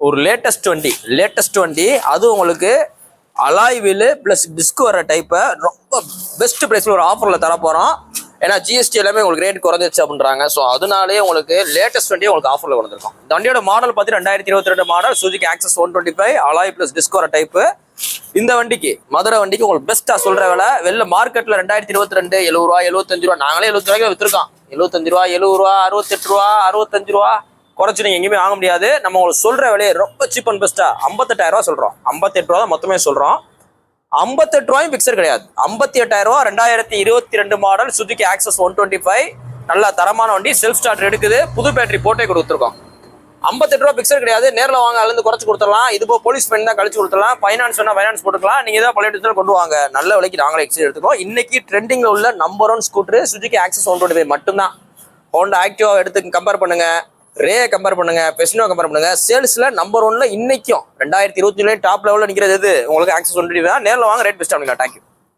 ஒரு லேட்டஸ்ட் வண்டி அது உங்களுக்கு அலாய் வீலு பிளஸ் டிஸ்க் வர டைப்பை ரொம்ப பெஸ்ட் ப்ரைஸில் ஒரு ஆஃபரில் தர போகிறோம். ஏன்னா ஜிஎஸ்டி எல்லாமே உங்களுக்கு ரேட் குறைஞ்சிச்சு அப்படின்றாங்க. ஸோ அதனாலேயே உங்களுக்கு லேட்டஸ்ட் வண்டியே உங்களுக்கு ஆஃபரில் வந்திருக்கும். இந்த வண்டியோட மாடல் பார்த்தீங்கன்னா 2022 model Suzuki access 125 alloy plus disk வர டைப்பு. இந்த வண்டிக்கு மதுரை வண்டிக்கு உங்களுக்கு பெஸ்ட்டாக சொல்கிற விலை வெளில மார்க்கெட்டில் 2022 70 ரூபா 75 ரூபா, நாங்களே 70 ரூபாய்க்கு விற்றுருக்கோம். 75 ரூபா 70 ரூபா 68 ரூபா 65 ரூபா குறைச்சி நீங்கள் எங்கேயுமே வாங்க முடியாது. நம்ம உங்களுக்கு சொல்கிற விலையை ரொம்ப சீப் அண்ட் பெஸ்ட்டாக 58,000 ரூபா சொல்கிறோம். 58 ரூபா தான் மொத்தமே சொல்கிறோம். 58 ரூபாயும் பிக்சர் கிடையாது. 58,000 ரூபா 2022 மாடல் சுசுகி ஆக்சஸ் 125 நல்ல தரமான வண்டி. செல்ஃப் ஸ்டார்ட் எடுக்குது. புது பேட்டரி போட்டே கொடுத்துருக்கோம். 58 ரூபா பிக்சர் கிடையாது. நேரில் வாங்க அதுலேருந்து குறைச்சி கொடுத்துடலாம். இது போக போலீஸ் பெயின் தான் கழிச்சு கொடுத்துடலாம். ஃபைனான்ஸ் வேணா ஃபைனான்ஸ் போட்டுக்கலாம். நீங்கள் ஏதாவது பழைய கொண்டு வாங்க, நல்ல விலைக்கு நாங்களே எக்ஸ்சேஞ்ச் எடுத்துக்கோம். இன்னைக்கு ட்ரெண்டிங்கில் உள்ள நம்பர் 1 ஸ்கூட்டர் சுசுகி ஆக்சஸ் 125 மட்டும்தான். ஹோண்டா ஆக்டிவா எடுத்து கம்பேர் பண்ணுங்க, ரே கம்பேர் பண்ணுங்க, பெசினோ கம்பேர் பண்ணுங்க. சேல்ஸ்ல நம்பர் 1ல இன்னைக்கும் 2021 டாப் லெவலில் நிற்கிறது எது உங்களுக்கு ஆக்சஸ் 125 தான். நேரில் வாங்க, ரேட் பெஸ்ட் பண்ணிக்கலாம். தேங்க்யூ.